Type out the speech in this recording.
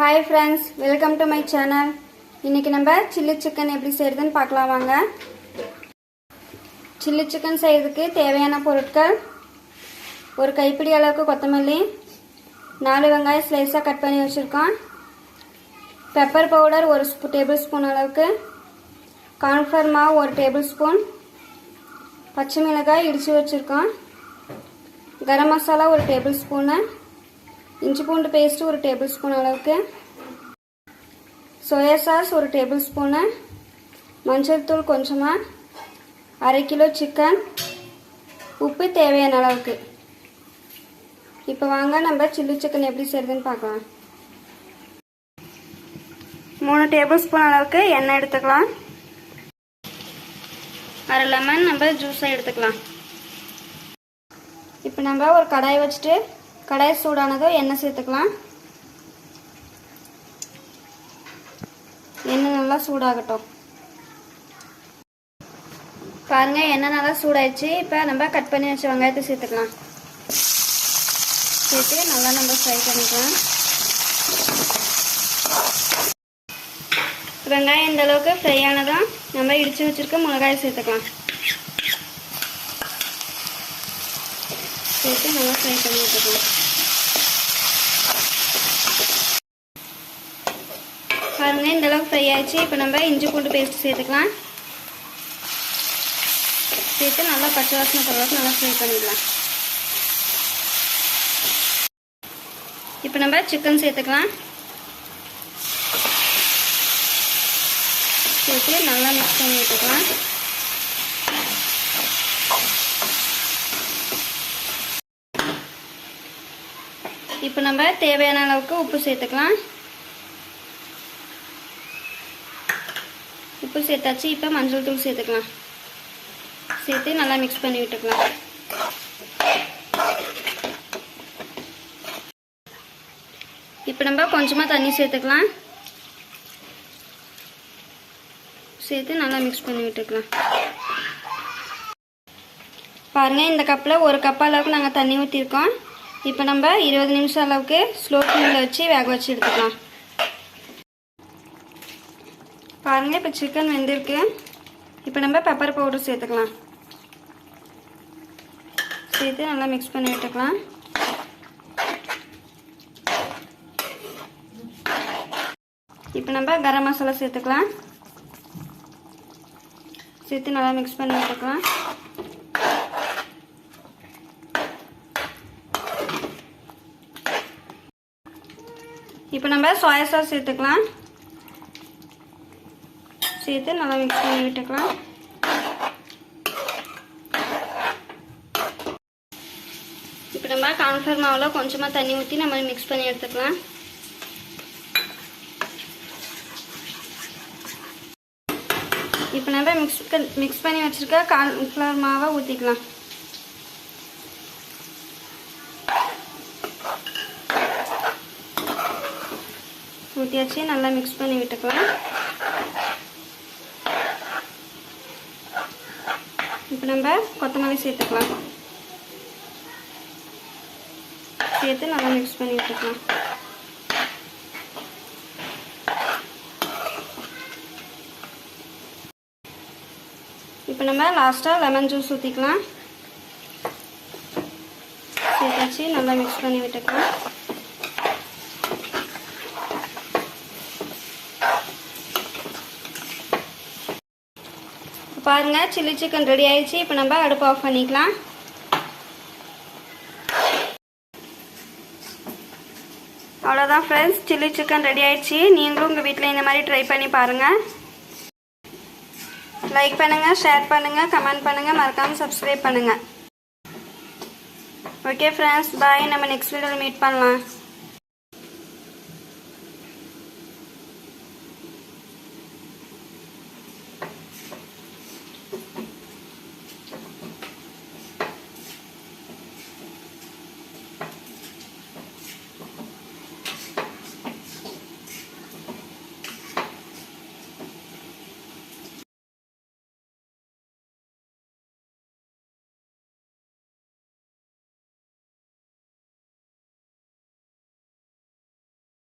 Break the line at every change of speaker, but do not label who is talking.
Hi friends, welcome to my channel. இன்னைக்கு நம்ம chilli chicken எப்படி செய்யறதுன்னு பார்க்கலாம் வாங்க. chilli chicken செய்யிறதுக்கு தேவையான பொருட்கள் ஒரு கைப்பிடி அளவுக்கு கொத்தமல்லி 4 வெங்காயம் ஸ்லைஸா கட் பண்ணி வச்சிருக்கோம். பெப்பர் பவுடர் 1 டேபிள்ஸ்பூன் அளவுக்கு, கார்ன்ஃப்ளவர் மாவு 1 டேபிள்ஸ்பூன், பச்சை மிளகாய் இடிச்சு வச்சிருக்கோம், கரம் மசாலா 1 டேபிள்ஸ்பூன், இஞ்சி பூண்டு பேஸ்ட் 1 டேபிள்ஸ்பூன் அளவுக்கு, சோயா சாஸ் 1 டேபிள்ஸ்பூன், மஞ்சள் தூள் கொஞ்சமா, 1/2 கிலோ சிக்கன், உப்பு தேவையான அளவுக்கு. இப்போ வாங்க நம்ம சில்லி சிக்கன் எப்படி செய்யறதுன்னு பார்க்கலாம். 3 டேபிள்ஸ்பூன் அளவுக்கு எண்ணெய் எடுத்துக்கலாம். 1/2 லெமன் நம்ம ஜூஸா எடுத்துக்கலாம். இப்போ நம்ம ஒரு கடாய் வச்சுட்டு கடாய் சூடானதும் எண்ணெய் சேர்த்துக்கலாம். எண்ணெய் நல்லா சூடாகட்டும். பாருங்க எண்ணெய் நல்லா சூடாயிடுச்சு. இப்போ நம்ம கட் பண்ணி வச்ச வெங்காயத்தை சேர்த்துக்கலாம். சேர்த்து நல்லா நம்ம ஃப்ரை பண்ணிக்கலாம். வெங்காயம் இந்த அளவுக்கு ஃப்ரை ஆனதும் நம்ம இடிச்சு வச்சிருக்க மிளகாயை சேர்த்துக்கலாம். சேர்த்து நல்லா ஃப்ரை பண்ணி வச்சுக்கலாம். பாருங்க இந்த அளவுக்கு ஃப்ரை ஆயிடுச்சு. இப்போ நம்ம இஞ்சி பூண்டு பேஸ்ட் சேர்த்துக்கலாம். சேர்த்து நல்லா பச்சை வாசனை போடுறதுக்கு நல்லா ஃப்ரை பண்ணிடலாம். இப்போ நம்ம சிக்கன் சேர்த்துக்கலாம். சேர்த்து நல்லா மிக்ஸ் பண்ணி விட்டுக்கலாம். இப்போ நம்ம தேவையான அளவுக்கு உப்பு சேர்த்துக்கலாம். உப்பு சேர்த்தாச்சு. இப்போ மஞ்சள் தூள் சேர்த்துக்கலாம். சேர்த்து நல்லா மிக்ஸ் பண்ணி விட்டுக்கலாம். இப்போ நம்ம கொஞ்சமாக தண்ணி சேர்த்துக்கலாம். சேர்த்து நல்லா மிக்ஸ் பண்ணி விட்டுக்கலாம். பாருங்கள் இந்த கப்பில் 1 கப் அளவுக்கு நாங்கள் தண்ணி ஊற்றிருக்கோம். இப்போ நம்ம 20 நிமிஷம் அளவுக்கு ஸ்லோ ஃப்ளேமில் வச்சு வேக வச்சு எடுத்துக்கலாம். பாருங்கள் இப்போ சிக்கன் வெந்திருக்கு. இப்போ நம்ம பெப்பர் பவுடர் சேர்த்துக்கலாம். சேர்த்து நல்லா மிக்ஸ் பண்ணி விட்டுக்கலாம். இப்போ நம்ம கரம் மசாலா சேர்த்துக்கலாம். சேர்த்து நல்லா மிக்ஸ் பண்ணி விட்டுக்கலாம். இப்போ நம்ம சோயா சாஸ் சேர்த்துக்கலாம். சேர்த்து நல்லா மிக்ஸ் பண்ணி விட்டுக்கலாம். இப்போ நம்ம கார்ன்ஃப்ளவர் மாவில் கொஞ்சமாக தண்ணி ஊற்றி நம்ம மிக்ஸ் பண்ணி எடுத்துக்கலாம். இப்போ நம்ம மிக்ஸ் பண்ணி வச்சுருக்க கார்ன்ஃப்ளவர் மாவை ஊற்றிக்கலாம். ஊற்றியாச்சு. நல்லா மிக்ஸ் பண்ணி விட்டுக்கலாம். இப்போ நம்ம கொத்தமல்லி சேர்த்துக்கலாம். சேர்த்து நல்லா மிக்ஸ் பண்ணி விட்டுக்கலாம். இப்போ நம்ம லாஸ்ட்டாக லெமன் ஜூஸ் ஊற்றிக்கலாம். சேர்த்தாச்சு. நல்லா மிக்ஸ் பண்ணி விட்டுக்கலாம். பாருங்க சில்லி சிக்கன் ரெடி ஆயிடுச்சு. இப்போ நம்ம அடுப்பு ஆஃப் பண்ணிக்கலாம். அவ்வளோதான் ஃப்ரெண்ட்ஸ், சில்லி சிக்கன் ரெடி ஆயிடுச்சு. நீங்களும் உங்கள் வீட்டில் இந்த மாதிரி ட்ரை பண்ணி பாருங்கள். லைக் பண்ணுங்கள், ஷேர் பண்ணுங்கள், கமெண்ட் பண்ணுங்கள், மறக்காமல் சப்ஸ்கிரைப் பண்ணுங்கள். ஓகே ஃப்ரெண்ட்ஸ், பாய். நம்ம நெக்ஸ்ட் வீடியோவில் மீட் பண்ணலாம்.